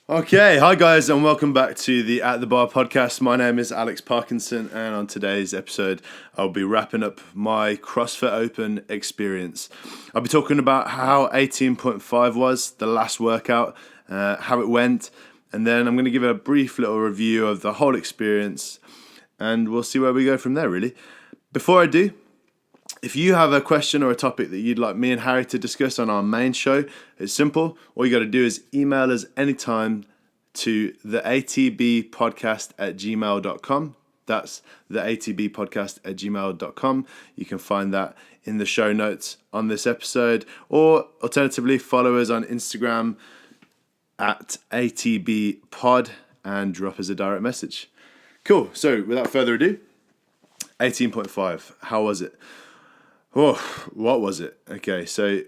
Okay, hi guys, and welcome back to the At the Bar podcast. My name is Alex Parkinson, and on today's episode, I'll be wrapping up my CrossFit Open experience. I'll be talking about how 18.5 was, the last workout, how it went, and then I'm going to give a brief little review of the whole experience, and we'll see where we go from there, really. Before I do, if you have a question or a topic that you'd like me and Harry to discuss on our main show, it's simple. All you got to do is email us anytime to the atbpodcast@gmail.com. That's the atbpodcast@gmail.com. You can find that in the show notes on this episode, or alternatively, follow us on Instagram at atbpod and drop us a direct message. Cool. So without further ado, 18.5. How was it? Oh, what was it? Okay, so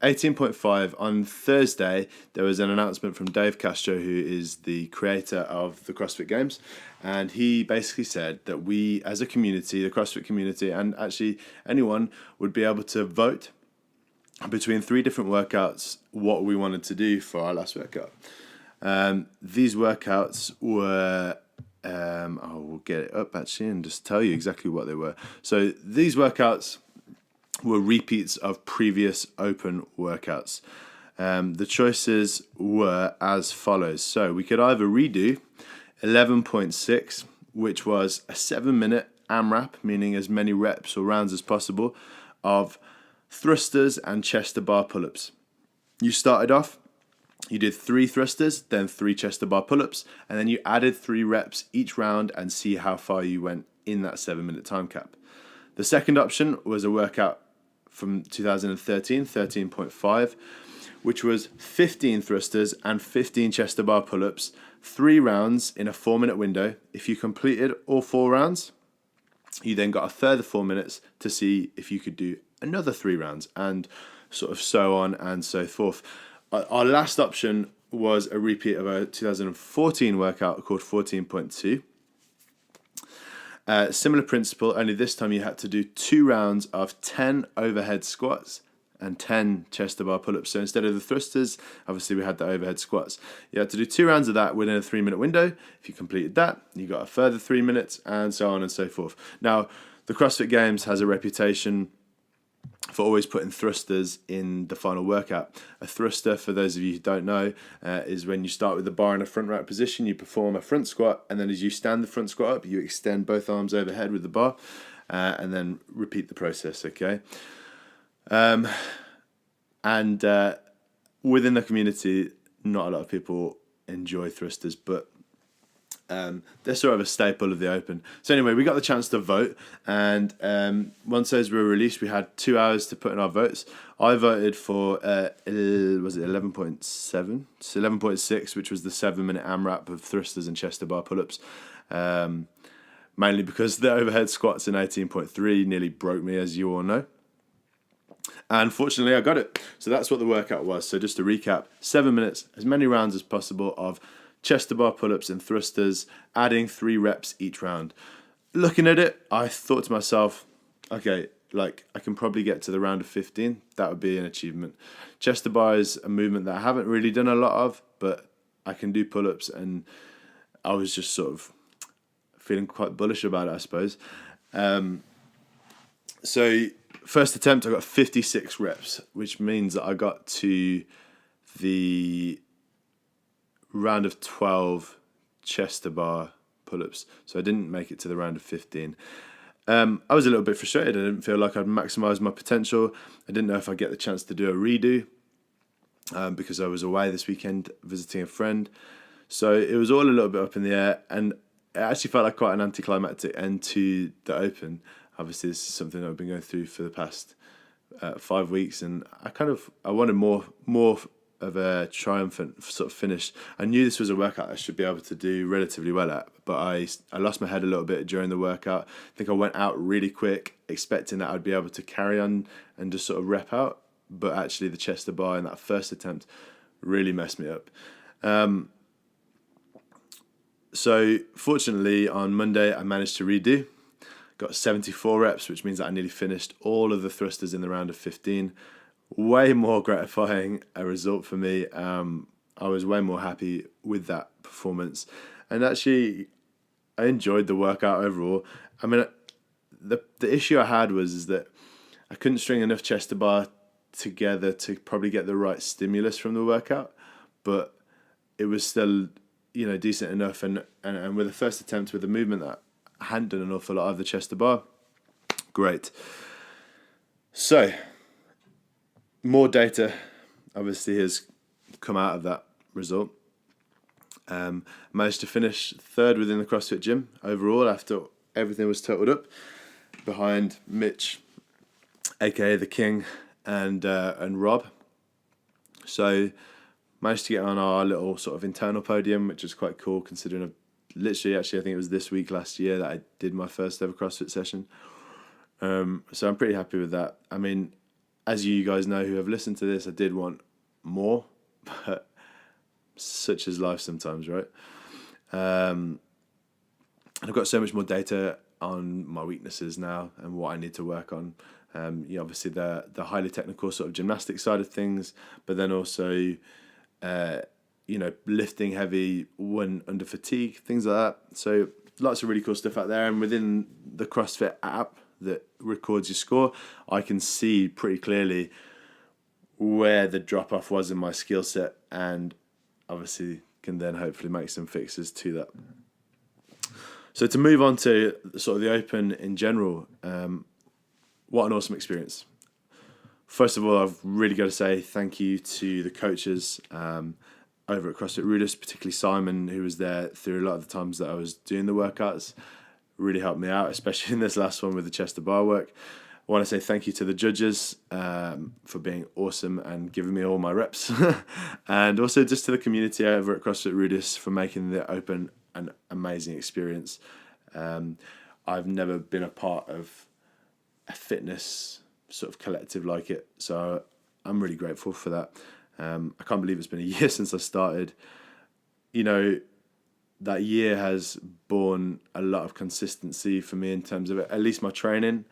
18.5 on Thursday, there was an announcement from Dave Castro, who is the creator of the CrossFit Games, and he basically said that we, as a community, the CrossFit community, and actually anyone, would be able to vote between three different workouts what we wanted to do for our last workout. These workouts were... I will get it up actually and just tell you exactly what they were. So these workouts were repeats of previous open workouts. The choices were as follows. So we could either redo 11.6, which was a 7-minute AMRAP, meaning as many reps or rounds as possible, of thrusters and chest to bar pull-ups. You started off, you did 3 thrusters, then 3 chest to bar pull-ups, and then you added 3 reps each round and see how far you went in that 7-minute time cap. The second option was a workout from 2013, 13.5, which was 15 thrusters and 15 chest to bar pull-ups, 3 rounds in a 4-minute window. If you completed all 4 rounds, you then got a further 4 minutes to see if you could do another 3 rounds, and sort of so on and so forth. Our last option was a repeat of a 2014 workout called 14.2. Similar principle, only this time you had to do 2 rounds of 10 overhead squats and 10 chest to bar pull-ups. So instead of the thrusters, obviously we had the overhead squats. You had to do 2 rounds of that within a 3-minute window. If you completed that, you got a further 3 minutes, and so on and so forth. Now, the CrossFit Games has a reputation for always putting thrusters in the final workout. A thruster, for those of you who don't know, is when you start with the bar in a front rack position, you perform a front squat, and then as you stand the front squat up, you extend both arms overhead with the bar, and then repeat the process, okay? And within the community, not a lot of people enjoy thrusters, but they're sort of a staple of the Open. So anyway, we got the chance to vote, and once those were released, we had 2 hours to put in our votes. I voted for, was it 11.7? So 11.6, which was the 7-minute AMRAP of thrusters and chest to bar pull-ups. Mainly because the overhead squats in 18.3 nearly broke me, as you all know. And fortunately, I got it. So that's what the workout was. So just to recap, 7 minutes, as many rounds as possible of chest to bar pull-ups and thrusters, adding 3 reps each round. Looking at it, I thought to myself, okay, like I can probably get to the round of 15. That would be an achievement. Chest to bar is a movement that I haven't really done a lot of, but I can do pull-ups, and I was just sort of feeling quite bullish about it, I suppose. So first attempt, I got 56 reps, which means that I got to the round of 12 chest to bar pull-ups. So I didn't make it to the round of 15. I was a little bit frustrated. I didn't feel like I'd maximised my potential. I didn't know if I'd get the chance to do a redo because I was away this weekend visiting a friend. So it was all a little bit up in the air, and it actually felt like quite an anticlimactic end to the Open. Obviously, this is something that I've been going through for the past 5 weeks, and I wanted more of a triumphant sort of finish. I knew this was a workout I should be able to do relatively well at, but I lost my head a little bit during the workout. I think I went out really quick, expecting that I'd be able to carry on and just sort of rep out, but actually the chest to bar in that first attempt really messed me up. So fortunately, on Monday, I managed to redo. Got 74 reps, which means that I nearly finished all of the thrusters in the round of 15. Way more gratifying a result for me. I was way more happy with that performance. And actually, I enjoyed the workout overall. I mean, the issue I had is that I couldn't string enough chest to bar together to probably get the right stimulus from the workout, but it was still, decent enough. And with the first attempt with the movement that I hadn't done an awful lot of the chest to bar, great. So, more data obviously has come out of that result. Managed to finish third within the CrossFit gym overall after everything was totaled up, behind Mitch, aka the King, and Rob. So managed to get on our little sort of internal podium, which is quite cool considering I think it was this week last year that I did my first ever CrossFit session. So I'm pretty happy with that. I mean, as you guys know who have listened to this, I did want more, but such is life sometimes, right? And I've got so much more data on my weaknesses now and what I need to work on. Obviously the highly technical sort of gymnastic side of things, but then also, lifting heavy when under fatigue, things like that. So lots of really cool stuff out there. And within the CrossFit app that records your score, I can see pretty clearly where the drop off was in my skill set, and obviously can then hopefully make some fixes to that. So to move on to sort of the Open in general, what an awesome experience. First of all, I've really got to say thank you to the coaches over at CrossFit Rudis, particularly Simon, who was there through a lot of the times that I was doing the workouts. Really helped me out, especially in this last one with the chest to bar work. I want to say thank you to the judges for being awesome and giving me all my reps. And also just to the community over at CrossFit Rudis for making the Open an amazing experience. I've never been a part of a fitness sort of collective like it, so I'm really grateful for that. I can't believe it's been a year since I started. That year has borne a lot of consistency for me in terms of at least my training.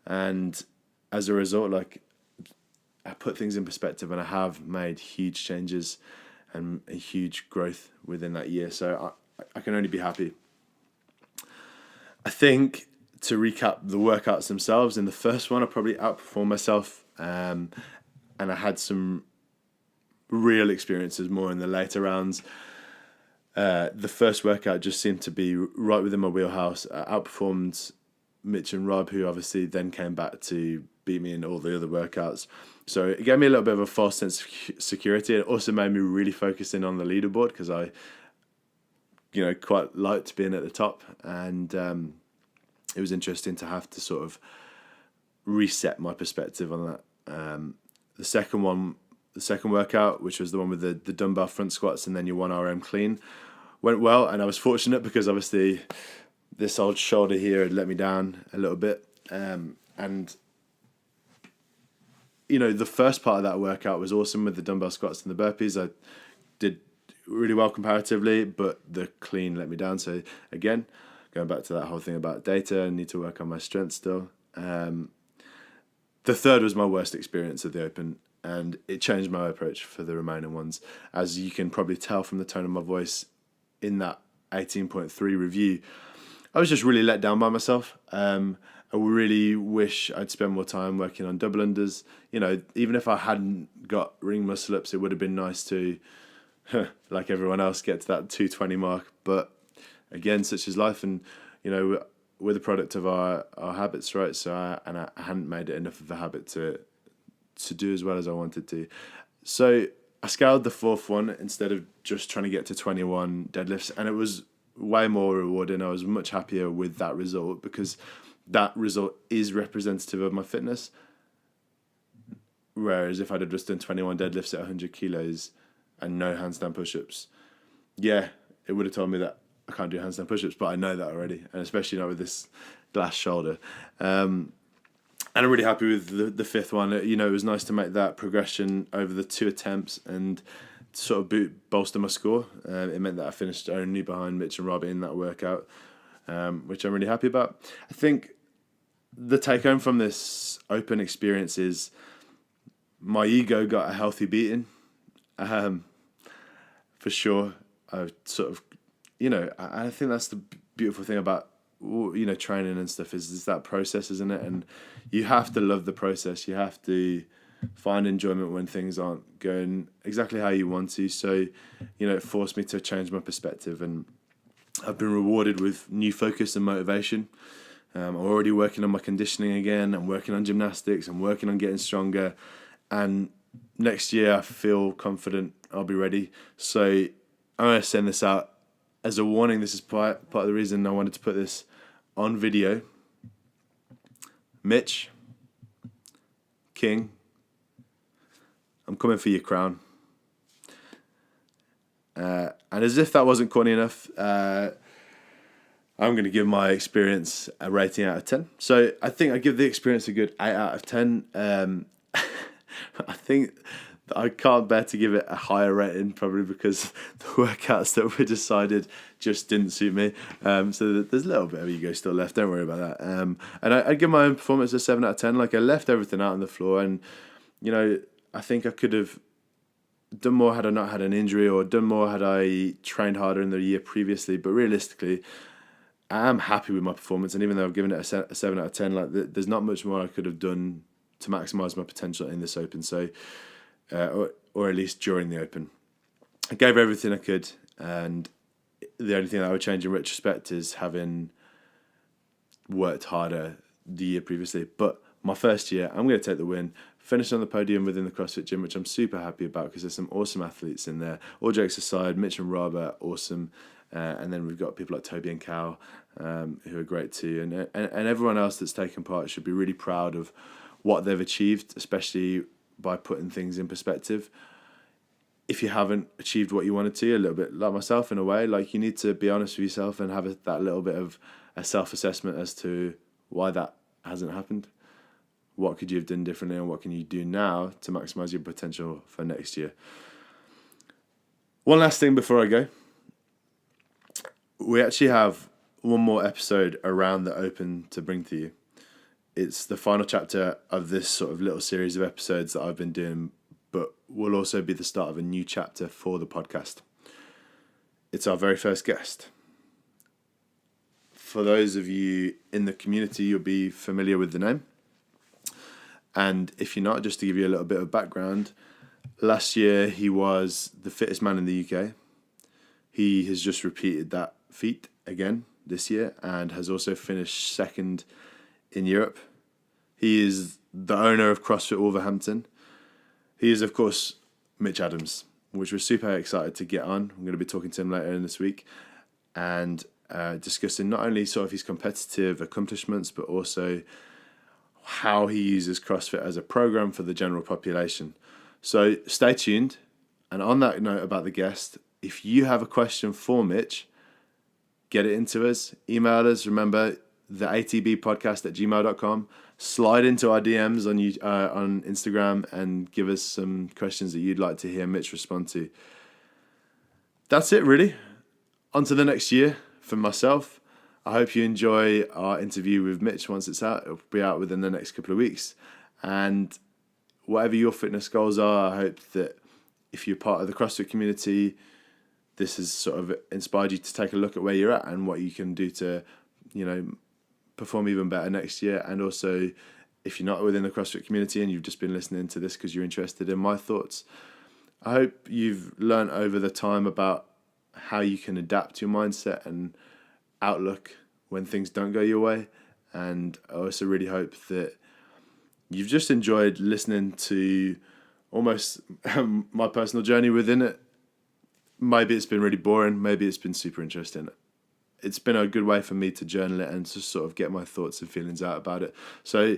And as a result, I put things in perspective and I have made huge changes and a huge growth within that year. So I can only be happy. I think to recap the workouts themselves, in the first one, I probably outperformed myself. And I had some real experiences more in the later rounds. The first workout just seemed to be right within my wheelhouse. I outperformed Mitch and Rob, who obviously then came back to beat me in all the other workouts. So it gave me a little bit of a false sense of security. It also made me really focus in on the leaderboard because I, quite liked being at the top. And it was interesting to have to sort of reset my perspective on that. The second workout, which was the one with the dumbbell front squats and then your 1RM clean, went well. And I was fortunate because obviously this old shoulder here had let me down a little bit. And, the first part of that workout was awesome with the dumbbell squats and the burpees. I did really well comparatively, but the clean let me down. So again, going back to that whole thing about data, I need to work on my strength still. The third was my worst experience of the Open, and it changed my approach for the remaining ones. As you can probably tell from the tone of my voice in that 18.3 review, I was just really let down by myself. I really wish I'd spent more time working on double unders. Even if I hadn't got ring muscle ups, it would have been nice to, like everyone else, get to that 220 mark. But again, such is life, and we're the product of our habits, right? So I hadn't made it enough of a habit to do as well as I wanted to. So I scaled the fourth one instead of just trying to get to 21 deadlifts, and it was way more rewarding. I was much happier with that result because that result is representative of my fitness. Whereas if I'd have just done 21 deadlifts at 100 kilos and no handstand push-ups, it would have told me that I can't do handstand push-ups, but I know that already, and especially not with this glass shoulder. And I'm really happy with the fifth one. It was nice to make that progression over the 2 attempts and sort of bolster my score. It meant that I finished only behind Mitch and Rob in that workout, which I'm really happy about. I think the take-home from this Open experience is my ego got a healthy beating. for sure. I've sort of, I think that's the beautiful thing about, training and stuff is that process, isn't it? And you have to love the process. You have to find enjoyment when things aren't going exactly how you want to. So, it forced me to change my perspective, and I've been rewarded with new focus and motivation. I'm already working on my conditioning again. I'm working on gymnastics. I'm working on getting stronger. And next year, I feel confident I'll be ready. So I'm going to send this out as a warning. This is part of the reason I wanted to put this on video. Mitch, King, I'm coming for your crown. And as if that wasn't corny enough, I'm going to give my experience a rating out of 10. So I think I give the experience a good 8 out of 10. I think I can't bear to give it a higher rating, probably because the workouts that were decided just didn't suit me. So there's a little bit of ego still left. Don't worry about that. And I'd give my own performance a 7 out of 10. Like, I left everything out on the floor, and I think I could have done more had I not had an injury, or done more had I trained harder in the year previously. But realistically, I am happy with my performance, and even though I've given it a 7 out of 10, like, there's not much more I could have done to maximise my potential in this Open. So, or at least during the Open, I gave everything I could, and the only thing that I would change in retrospect is having worked harder the year previously. But my first year, I'm going to take the win, finish on the podium within the CrossFit gym, which I'm super happy about because there's some awesome athletes in there. All jokes aside, Mitch and Rob are awesome. And then we've got people like Toby and Cal, who are great too. And everyone else that's taken part should be really proud of what they've achieved, especially by putting things in perspective. If you haven't achieved what you wanted to, a little bit like myself in a way, like, you need to be honest with yourself and have that little bit of a self-assessment as to why that hasn't happened. What could you have done differently, and what can you do now to maximise your potential for next year? One last thing before I go. We actually have one more episode around the Open to bring to you. It's the final chapter of this sort of little series of episodes that I've been doing, but will also be the start of a new chapter for the podcast. It's our very first guest. For those of you in the community, you'll be familiar with the name. And if you're not, just to give you a little bit of background, last year he was the fittest man in the UK. He has just repeated that feat again this year and has also finished second in Europe. He is the owner of CrossFit Wolverhampton. He is, of course, Mitch Adams, which we're super excited to get on. I'm going to be talking to him later in this week and discussing not only sort of his competitive accomplishments, but also how he uses CrossFit as a program for the general population. So stay tuned. And on that note about the guest, if you have a question for Mitch, get it into us. Email us. Remember, the atbpodcast@gmail.com. Slide into our DMs on Instagram and give us some questions that you'd like to hear Mitch respond to. That's it, really. On to the next year for myself. I hope you enjoy our interview with Mitch once it's out. It'll be out within the next couple of weeks. And whatever your fitness goals are, I hope that if you're part of the CrossFit community, this has sort of inspired you to take a look at where you're at and what you can do to, perform even better next year. And also, if you're not within the CrossFit community and you've just been listening to this because you're interested in my thoughts, I hope you've learned over the time about how you can adapt your mindset and outlook when things don't go your way. And I also really hope that you've just enjoyed listening to almost my personal journey within it. Maybe it's been really boring, maybe it's been super interesting. It's been a good way for me to journal it and to sort of get my thoughts and feelings out about it. So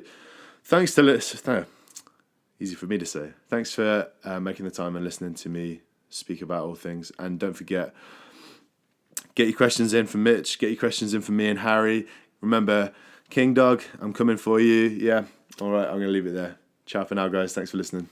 thanks to listening. Easy for me to say. Thanks for making the time and listening to me speak about all things. And don't forget, get your questions in for Mitch. Get your questions in for me and Harry. Remember, King Dog, I'm coming for you. Yeah. All right, I'm going to leave it there. Ciao for now, guys. Thanks for listening.